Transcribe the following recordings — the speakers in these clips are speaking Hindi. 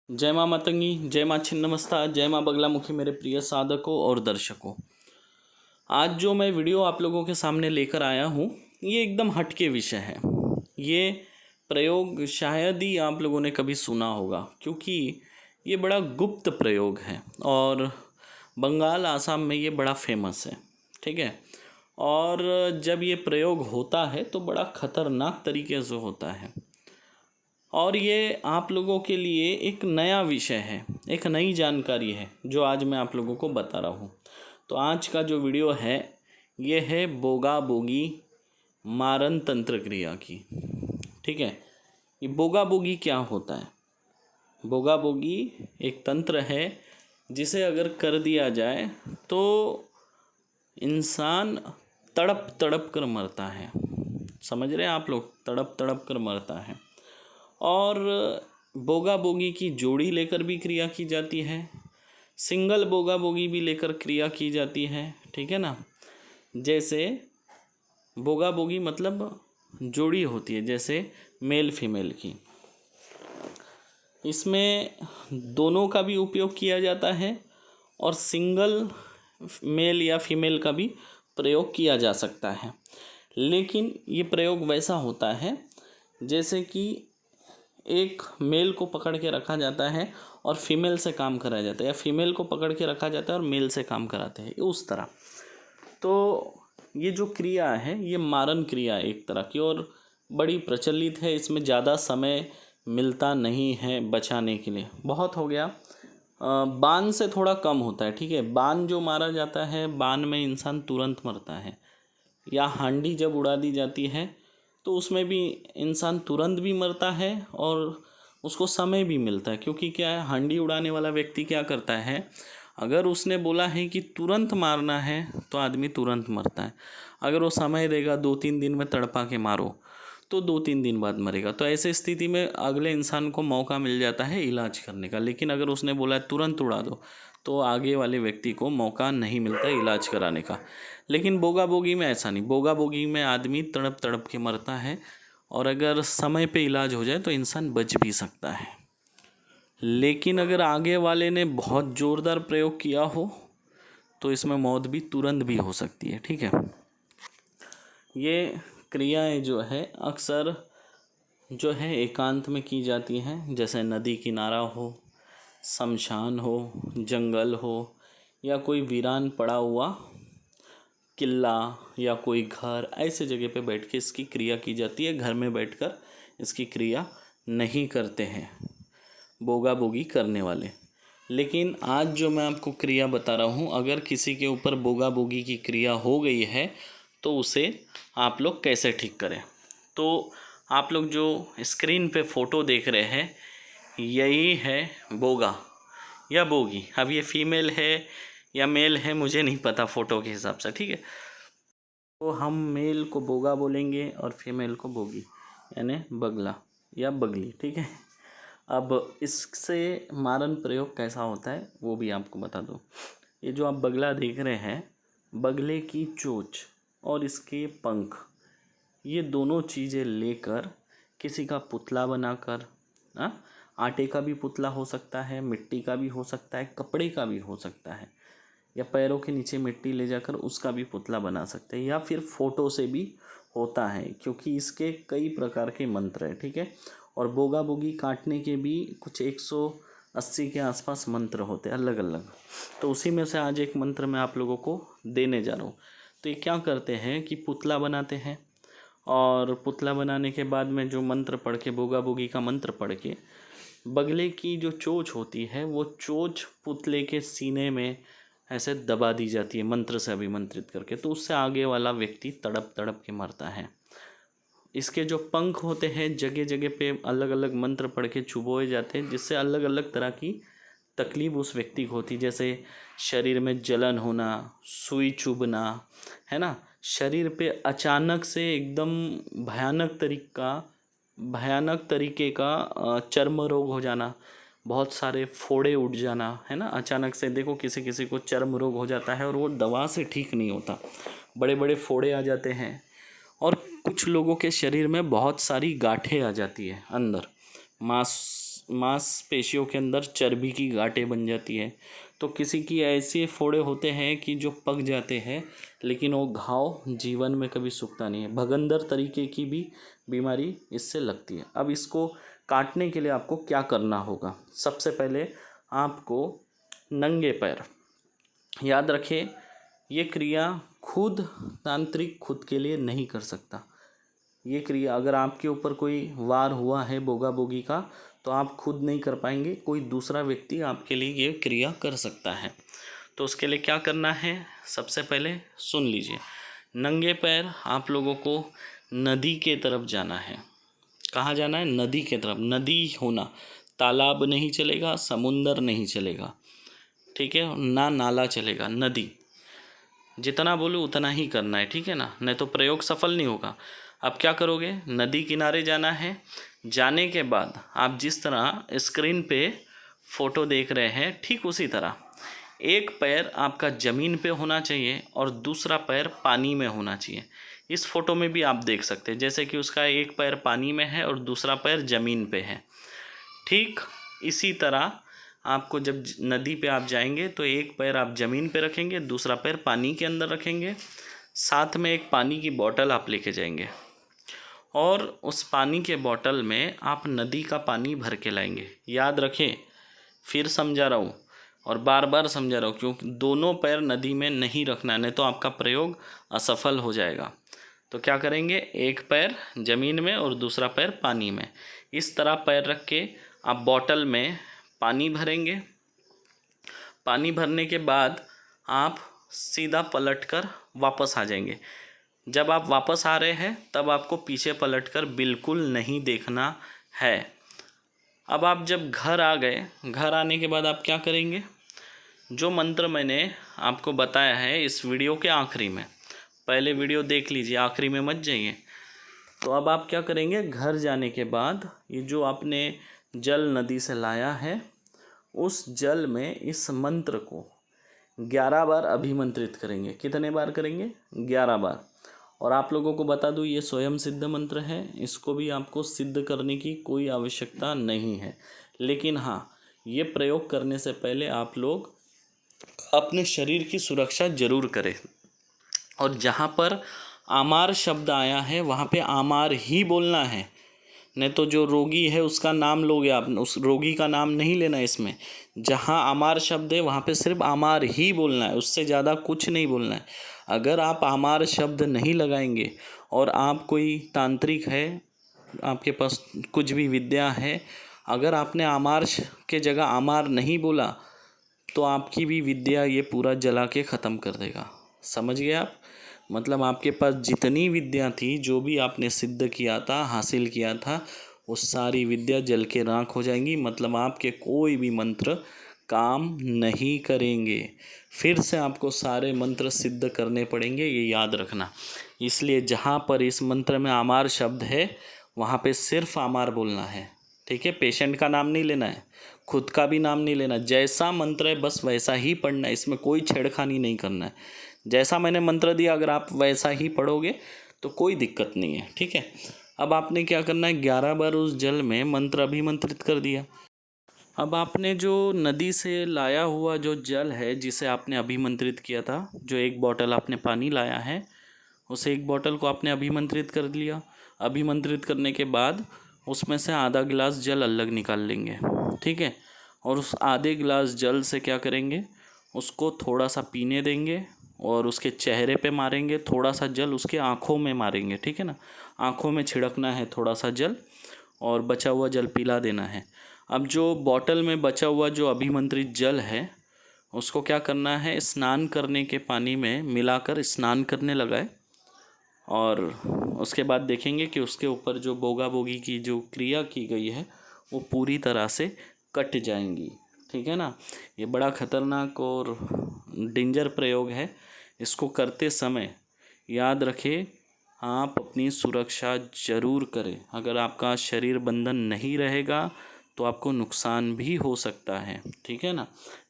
जय माँ मतंगी, जय माँ छिन्नमस्ता, जय माँ बगलामुखी मेरे प्रिय साधकों और दर्शकों। आज जो मैं वीडियो आप लोगों के सामने लेकर आया हूँ ये एकदम हटके विषय है। ये प्रयोग शायद ही आप लोगों ने कभी सुना होगा क्योंकि ये बड़ा गुप्त प्रयोग है और बंगाल आसाम में ये बड़ा फेमस है। ठीक है। और जब ये प्रयोग होता है तो बड़ा ख़तरनाक तरीके से होता है और ये आप लोगों के लिए एक नया विषय है, एक नई जानकारी है जो आज मैं आप लोगों को बता रहा हूँ। तो आज का जो वीडियो है ये है बोगा बोगी मारन तंत्र क्रिया की। ठीक है। ये बोगा बोगी क्या होता है? बोगा बोगी एक तंत्र है जिसे अगर कर दिया जाए तो इंसान तड़प तड़प कर मरता है। समझ रहे हैं आप लोग? तड़प तड़प कर मरता है। और बोगा बोगी की जोड़ी लेकर भी क्रिया की जाती है, सिंगल बोगा बोगी भी लेकर क्रिया की जाती है। ठीक है ना। जैसे बोगा बोगी मतलब जोड़ी होती है, जैसे मेल फीमेल की, इसमें दोनों का भी उपयोग किया जाता है और सिंगल मेल या फीमेल का भी प्रयोग किया जा सकता है। लेकिन ये प्रयोग वैसा होता है जैसे कि एक मेल को पकड़ के रखा जाता है और फीमेल से काम कराया जाता है, या फीमेल को पकड़ के रखा जाता है और मेल से काम कराते हैं, उस तरह। तो ये जो क्रिया है ये मारन क्रिया एक तरह की और बड़ी प्रचलित है। इसमें ज़्यादा समय मिलता नहीं है बचाने के लिए, बहुत हो गया। बाण से थोड़ा कम होता है। ठीक है। बाण जो मारा जाता है, बाण में इंसान तुरंत मरता है, या हांडी जब उड़ा दी जाती है तो उसमें भी इंसान तुरंत भी मरता है और उसको समय भी मिलता है। क्योंकि क्या है, हांडी उड़ाने वाला व्यक्ति क्या करता है, अगर उसने बोला है कि तुरंत मारना है तो आदमी तुरंत मरता है। अगर वो समय देगा 2-3 दिन में तड़पा के मारो तो 2-3 दिन बाद मरेगा। तो ऐसे स्थिति में अगले इंसान को मौका मिल जाता है इलाज करने का। लेकिन अगर उसने बोला है तुरंत उड़ा दो तो आगे वाले व्यक्ति को मौका नहीं मिलता इलाज कराने का। लेकिन बोगा बोगी में ऐसा नहीं। बोगा बोगी में आदमी तड़प तड़प के मरता है और अगर समय पे इलाज हो जाए तो इंसान बच भी सकता है। लेकिन अगर आगे वाले ने बहुत ज़ोरदार प्रयोग किया हो तो इसमें मौत भी तुरंत भी हो सकती है। ठीक है। ये क्रियाएं जो है अक्सर जो है एकांत में की जाती हैं, जैसे नदी किनारा हो, शमशान हो, जंगल हो, या कोई वीरान पड़ा हुआ किला या कोई घर, ऐसे जगह पे बैठ के इसकी क्रिया की जाती है। घर में बैठकर इसकी क्रिया नहीं करते हैं बोगा बोगी करने वाले। लेकिन आज जो मैं आपको क्रिया बता रहा हूँ, अगर किसी के ऊपर बोगा बोगी की क्रिया हो गई है तो उसे आप लोग कैसे ठीक करें। तो आप लोग जो स्क्रीन पे फ़ोटो देख रहे हैं यही है बोगा या बोगी। अब ये फीमेल है या मेल है मुझे नहीं पता फ़ोटो के हिसाब से। ठीक है। तो हम मेल को बोगा बोलेंगे और फीमेल को बोगी, यानी बगला या बगली। ठीक है। अब इससे मारन प्रयोग कैसा होता है वो भी आपको बता दूं। ये जो आप बगला देख रहे हैं, बगले की चोंच और इसके पंख, ये दोनों चीज़ें लेकर किसी का पुतला बनाकर, आटे का भी पुतला हो सकता है, मिट्टी का भी हो सकता है, कपड़े का भी हो सकता है, या पैरों के नीचे मिट्टी ले जाकर उसका भी पुतला बना सकते हैं, या फिर फ़ोटो से भी होता है क्योंकि इसके कई प्रकार के मंत्र हैं। ठीक है। और बोगा बोगी काटने के भी कुछ 180 के आसपास मंत्र होते हैं अलग अलग। तो उसी में से आज एक मंत्र मैं आप लोगों को देने जा रहा हूँ। तो ये क्या करते हैं कि पुतला बनाते हैं और पुतला बनाने के बाद में जो मंत्र पढ़ के, बोगा बोगी का मंत्र पढ़ के, बगले की जो चोंच होती है वो चोंच पुतले के सीने में ऐसे दबा दी जाती है मंत्र से अभिमंत्रित करके। तो उससे आगे वाला व्यक्ति तड़प तड़प के मरता है। इसके जो पंख होते हैं जगह जगह पे अलग अलग मंत्र पढ़ के चुभोए जाते हैं, जिससे अलग अलग तरह की तकलीफ उस व्यक्ति को होती है। जैसे शरीर में जलन होना, सुई चुभना, है ना, शरीर पे अचानक से एकदम भयानक तरीके का चर्म रोग हो जाना, बहुत सारे फोड़े उठ जाना, है ना। अचानक से देखो किसी किसी को चर्म रोग हो जाता है और वो दवा से ठीक नहीं होता, बड़े बड़े फोड़े आ जाते हैं। और कुछ लोगों के शरीर में बहुत सारी गांठें आ जाती है अंदर, मांसपेशियों के अंदर चर्बी की गांठें बन जाती है। तो किसी की ऐसे फोड़े होते हैं कि जो पक जाते हैं, लेकिन वो घाव जीवन में कभी सूखता नहीं है। भगंदर तरीके की भी बीमारी इससे लगती है। अब इसको काटने के लिए आपको क्या करना होगा? सबसे पहले आपको नंगे पैर, याद रखें ये क्रिया खुद तांत्रिक खुद के लिए नहीं कर सकता। ये क्रिया अगर आपके ऊपर कोई वार हुआ है बोगा बोगी का, तो आप खुद नहीं कर पाएंगे, कोई दूसरा व्यक्ति आपके लिए ये क्रिया कर सकता है। तो उसके लिए क्या करना है, सबसे पहले सुन लीजिए। नंगे पैर आप लोगों को नदी के तरफ जाना है। कहाँ जाना है? नदी के तरफ। नदी होना, तालाब नहीं चलेगा, समुंदर नहीं चलेगा, ठीक है ना, नाला चलेगा, नदी। जितना बोलूँ उतना ही करना है, ठीक है ना, नहीं तो प्रयोग सफल नहीं होगा। अब क्या करोगे? नदी किनारे जाना है। जाने के बाद आप जिस तरह स्क्रीन पे फोटो देख रहे हैं, ठीक उसी तरह एक पैर आपका ज़मीन पे होना चाहिए और दूसरा पैर पानी में होना चाहिए। इस फोटो में भी आप देख सकते हैं, जैसे कि उसका एक पैर पानी में है और दूसरा पैर ज़मीन पे है। ठीक इसी तरह आपको जब नदी पे आप जाएंगे तो एक पैर आप ज़मीन पे रखेंगे, दूसरा पैर पानी के अंदर रखेंगे। साथ में एक पानी की बोतल आप लेके जाएंगे और उस पानी के बोतल में आप नदी का पानी भर के लाएंगे। याद रखें, फिर समझा रहा हूँ और बार बार समझा रहा हूँ, क्योंकि दोनों पैर नदी में नहीं रखना, नहीं तो आपका प्रयोग असफल हो जाएगा। तो क्या करेंगे? एक पैर ज़मीन में और दूसरा पैर पानी में। इस तरह पैर रख के आप बोतल में पानी भरेंगे। पानी भरने के बाद आप सीधा पलटकर वापस आ जाएंगे। जब आप वापस आ रहे हैं तब आपको पीछे पलटकर बिल्कुल नहीं देखना है। अब आप जब घर आ गए, घर आने के बाद आप क्या करेंगे? जो मंत्र मैंने आपको बताया है इस वीडियो के आखिरी में, पहले वीडियो देख लीजिए, आखिरी में मत जाइए। तो अब आप क्या करेंगे? घर जाने के बाद ये जो आपने जल नदी से लाया है, उस जल में इस मंत्र को 11 बार अभिमंत्रित करेंगे। कितने बार करेंगे? 11 बार। और आप लोगों को बता दूं ये स्वयं सिद्ध मंत्र है, इसको भी आपको सिद्ध करने की कोई आवश्यकता नहीं है। लेकिन हाँ, ये प्रयोग करने से पहले आप लोग अपने शरीर की सुरक्षा जरूर करें। और जहाँ पर आमार शब्द आया है वहाँ पे आमार ही बोलना है, नहीं तो जो रोगी है उसका नाम लोगे आप, उस रोगी का नाम नहीं लेना इसमें। जहाँ आमार शब्द है वहाँ पे सिर्फ आमार ही बोलना है, उससे ज़्यादा कुछ नहीं बोलना है। अगर आप आमार शब्द नहीं लगाएंगे और आप कोई तांत्रिक है, आपके पास कुछ भी विद्या है, अगर आपने आमार के जगह आमार नहीं बोला तो आपकी भी विद्या ये पूरा जला के ख़त्म कर देगा। समझ गए आप? मतलब आपके पास जितनी विद्या थी, जो भी आपने सिद्ध किया था, हासिल किया था, वो सारी विद्या जल के राख हो जाएंगी। मतलब आपके कोई भी मंत्र काम नहीं करेंगे। फिर से आपको सारे मंत्र सिद्ध करने पड़ेंगे, ये याद रखना। इसलिए जहाँ पर इस मंत्र में आमार शब्द है वहाँ पे सिर्फ आमार बोलना है, ठीक है? पेशेंट का नाम नहीं लेना है, खुद का भी नाम नहीं लेना। जैसा मंत्र है बस वैसा ही पढ़ना है, इसमें कोई छेड़खानी नहीं करना है। जैसा मैंने मंत्र दिया अगर आप वैसा ही पढ़ोगे तो कोई दिक्कत नहीं है, ठीक है? अब आपने क्या करना है? 11 बार उस जल में मंत्र अभिमंत्रित कर दिया। अब आपने जो नदी से लाया हुआ जो जल है जिसे आपने अभिमंत्रित किया था, जो एक बोतल आपने पानी लाया है, उस एक बोतल को आपने अभिमंत्रित कर लिया। अभिमंत्रित करने के बाद उसमें से आधा गिलास जल अलग निकाल लेंगे, ठीक है? और उस आधे गिलास जल से क्या करेंगे? उसको थोड़ा सा पीने देंगे और उसके चेहरे पे मारेंगे। थोड़ा सा जल उसके आँखों में मारेंगे, ठीक है ना? आँखों में छिड़कना है थोड़ा सा जल और बचा हुआ जल पिला देना है। अब जो बोतल में बचा हुआ जो अभिमंत्रित जल है उसको क्या करना है? स्नान करने के पानी में मिलाकर स्नान करने लगाए और उसके बाद देखेंगे कि उसके ऊपर जो बोगा बोगी की जो क्रिया की गई है वो पूरी तरह से कट जाएंगी, ठीक है ना? ये बड़ा खतरनाक और डेंजर प्रयोग है। इसको करते समय याद रखें, आप अपनी सुरक्षा ज़रूर करें। अगर आपका शरीर बंधन नहीं रहेगा तो आपको नुकसान भी हो सकता है, ठीक है ना?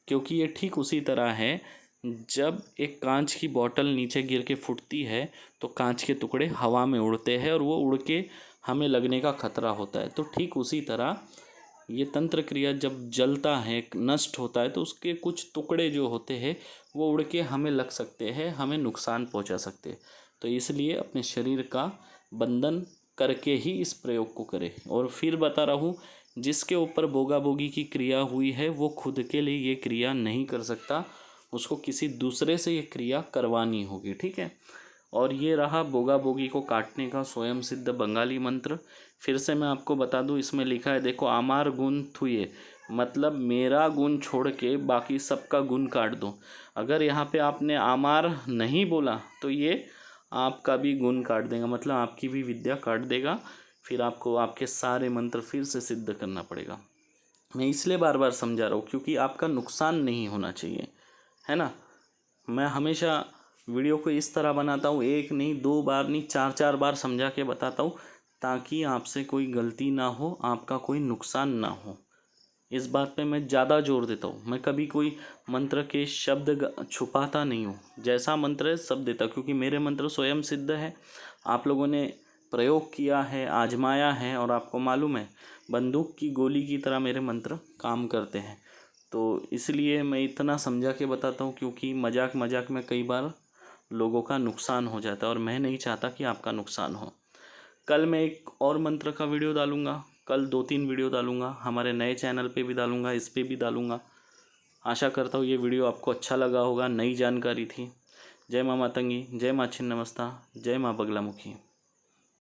क्योंकि ये ठीक उसी तरह है, जब एक कांच की बोतल नीचे गिर के फूटती है तो कांच के टुकड़े हवा में उड़ते हैं और वो उड़ के हमें लगने का खतरा होता है। तो ठीक उसी तरह ये तंत्र क्रिया जब जलता है, नष्ट होता है, तो उसके कुछ टुकड़े जो होते हैं वो उड़ के हमें लग सकते हैं, हमें नुकसान पहुंचा सकते हैं। तो इसलिए अपने शरीर का बंधन करके ही इस प्रयोग को करें। और फिर बता रहा हूँ, जिसके ऊपर बोगा बोगी की क्रिया हुई है वो खुद के लिए ये क्रिया नहीं कर सकता, उसको किसी दूसरे से ये क्रिया करवानी होगी, ठीक है। और ये रहा बोगा बोगी को काटने का स्वयं सिद्ध बंगाली मंत्र। फिर से मैं आपको बता दूं, इसमें लिखा है, देखो, आमार गुण थुए, मतलब मेरा गुण छोड़ के बाकी सबका गुण काट दो। अगर यहाँ पे आपने आमार नहीं बोला तो ये आपका भी गुण काट देगा, मतलब आपकी भी विद्या काट देगा। फिर आपको आपके सारे मंत्र फिर से सिद्ध करना पड़ेगा। मैं इसलिए बार बार समझा रहा हूँ क्योंकि आपका नुकसान नहीं होना चाहिए, है ना। मैं हमेशा वीडियो को इस तरह बनाता हूँ, एक नहीं, दो बार नहीं, चार चार बार समझा के बताता हूँ, ताकि आपसे कोई गलती ना हो, आपका कोई नुकसान ना हो। इस बात पे मैं ज़्यादा जोर देता हूँ। मैं कभी कोई मंत्र के शब्द छुपाता नहीं हूँ, जैसा मंत्र है सब देता, क्योंकि मेरे मंत्र स्वयं सिद्ध है। आप लोगों ने प्रयोग किया है, आजमाया है, और आपको मालूम है बंदूक की गोली की तरह मेरे मंत्र काम करते हैं। तो इसलिए मैं इतना समझा के बताता हूँ, क्योंकि मजाक मजाक में कई बार लोगों का नुकसान हो जाता है, और मैं नहीं चाहता कि आपका नुकसान हो। कल मैं एक और मंत्र का वीडियो डालूँगा, कल 2-3 वीडियो डालूँगा, हमारे नए चैनल पे भी डालूँगा, इस पे भी डालूँगा। आशा करता हूँ ये वीडियो आपको अच्छा लगा होगा, नई जानकारी थी। जय माँ मातंगी, जय माँ छिन्नमस्ता, जय माँ बगलामुखी।